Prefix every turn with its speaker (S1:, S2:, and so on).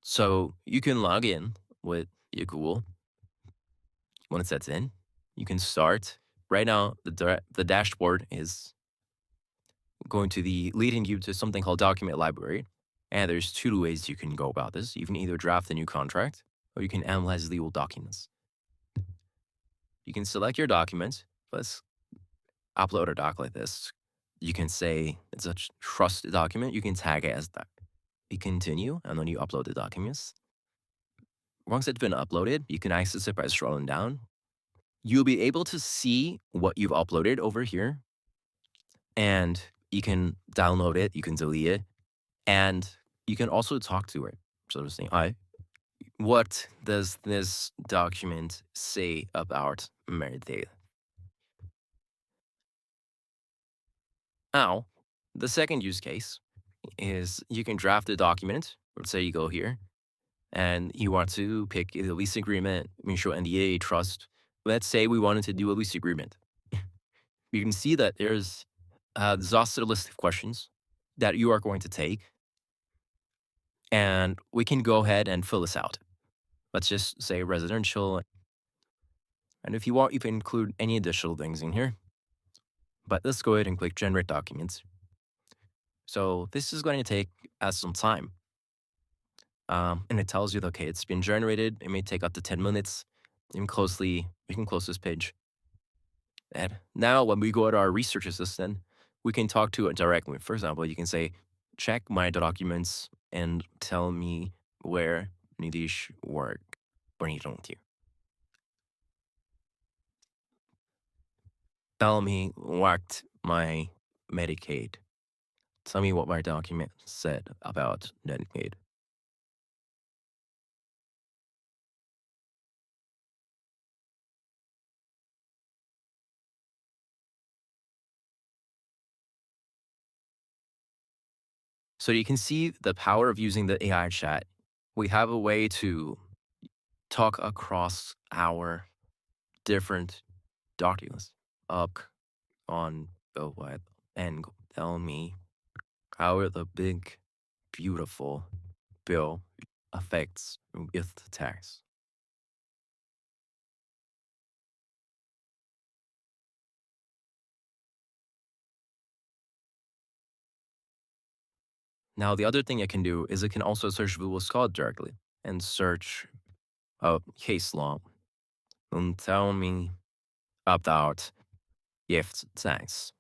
S1: So you can log in with your Google. Once that's in, you can start. Right now, the dashboard is going to the leading you to something called document library. And there's two ways you can go about this. You can either draft a new contract or you can analyze legal documents. You can select your document. Let's upload a doc like this. You can say it's a trust document. You can tag it as that. You continue, and then you upload the documents. Once it's been uploaded, you can access it by scrolling down. You'll be able to see what you've uploaded over here, and you can download it, you can delete it, and you can also talk to it. So to say, "Hi, what does this document say about Medicaid?" Now, the second use case is you can draft a document. Let's say you go here and you want to pick a lease agreement, mutual NDA, trust. Let's say we wanted to do a lease agreement. You can see that there's a exhaustive list of questions that you are going to take, and we can go ahead and fill this out. Let's just say residential. And if you want, you can include any additional things in here. But let's go ahead and click generate documents. So this is going to take us some time. And it tells you, that, okay, it's been generated. It may take up to 10 minutes. You can close this page. And now when we go to our research assistant, we can talk to it directly. For example, you can say, check my documents and tell me where Nidish work bonito. Tell me what my Medicaid. Tell me what my document said about Medicaid. So you can see the power of using the AI chat. We have a way to talk across our different documents up on the web and tell me how the big, beautiful bill affects with the tax. Now, the other thing it can do is it can also search Google Scholar directly and search case law and tell me about gift tax.